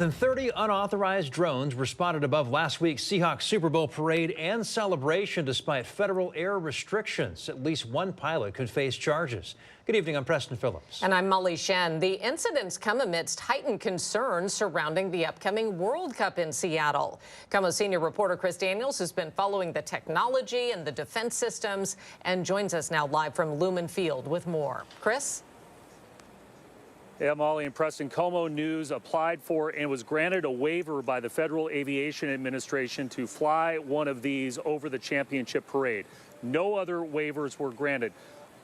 Than 30 unauthorized drones were spotted above last week's Seahawks Super Bowl parade and celebration despite federal air restrictions. At least one pilot could face charges. Good evening, I'm Preston Phillips. And I'm Molly Shen. The incidents come amidst heightened concerns surrounding the upcoming World Cup in Seattle. KOMO senior reporter Chris Daniels has been following the technology and the defense systems and joins us now live from Lumen Field with more. Chris? Yeah, Molly and Preston, KOMO News applied for and was granted a waiver by the Federal Aviation Administration to fly one of these over the championship parade. No other waivers were granted,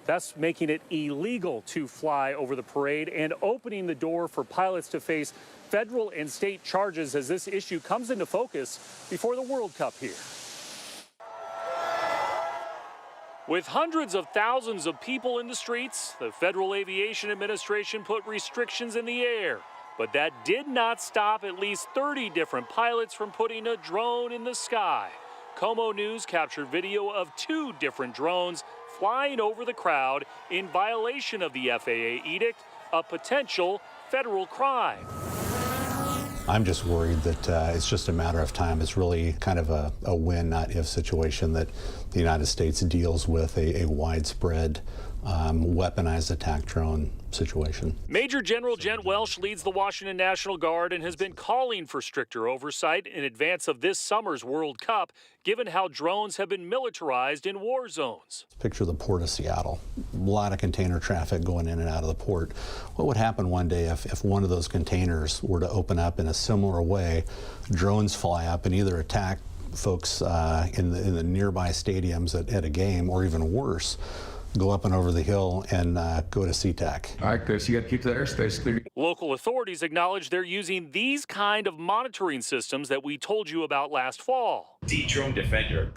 thus making it illegal to fly over the parade and opening the door for pilots to face federal and state charges as this issue comes into focus before the World Cup here. With hundreds of thousands of people in the streets, the Federal Aviation Administration put restrictions in the air. But that did not stop at least 30 different pilots from putting a drone in the sky. KOMO News captured video of 2 different drones flying over the crowd in violation of the FAA edict, a potential federal crime. I'm just worried that it's just a matter of time. It's really kind of a win, not if situation that the United States deals with a widespread weaponized attack drone situation. Major General Jen Welsh leads the Washington National Guard and has been calling for stricter oversight in advance of this summer's World Cup, given how drones have been militarized in war zones. Picture the port of Seattle. A lot of container traffic going in and out of the port. What would happen one day if one of those containers were to open up in a similar way, drones fly up and either attack folks in the nearby stadiums at a game, or even worse, go up and over the hill and go to SeaTac. All right, Chris, you got to keep that airspace clear. Local authorities acknowledge they're using these kind of monitoring systems that we told you about last fall. Drone Defender.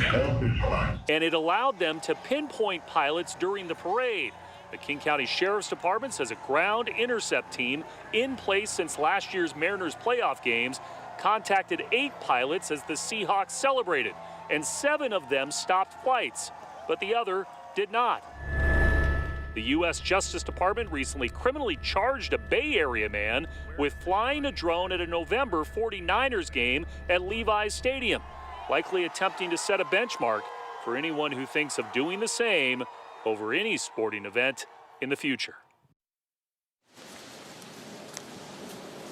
And it allowed them to pinpoint pilots during the parade. The King County Sheriff's Department says a ground intercept team in place since last year's Mariners playoff games contacted 8 pilots as the Seahawks celebrated, and 7 of them stopped flights, but the other did not. The U.S. Justice Department recently criminally charged a Bay Area man with flying a drone at a November 49ers game at Levi's Stadium, likely attempting to set a benchmark for anyone who thinks of doing the same over any sporting event in the future.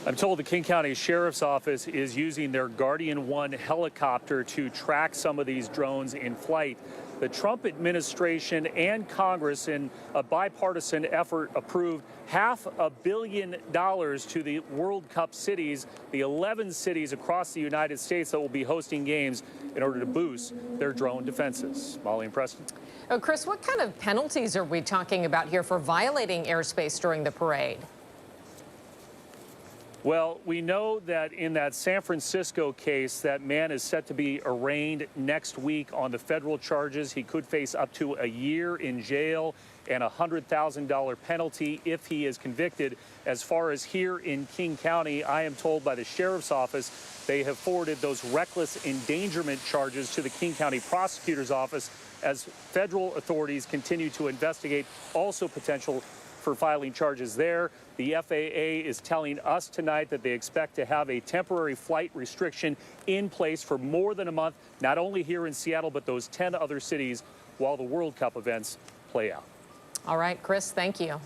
I'm told the King County Sheriff's Office is using their Guardian 1 helicopter to track some of these drones in flight. The Trump administration and Congress, in a bipartisan effort, approved $500 million to the World Cup cities, the 11 cities across the United States that will be hosting games in order to boost their drone defenses. Molly and Preston. Oh, Chris, what kind of penalties are we talking about here for violating airspace during the parade? Well, we know that in that San Francisco case, that man is set to be arraigned next week on the federal charges. He could face up to a year in jail and a $100,000 penalty if he is convicted. As far as here in King County, I am told by the Sheriff's Office they have forwarded those reckless endangerment charges to the King County Prosecutor's Office as federal authorities continue to investigate also potential for filing charges there. The FAA is telling us tonight that they expect to have a temporary flight restriction in place for more than a month, not only here in Seattle, but those 10 other cities while the World Cup events play out. All right, Chris, thank you.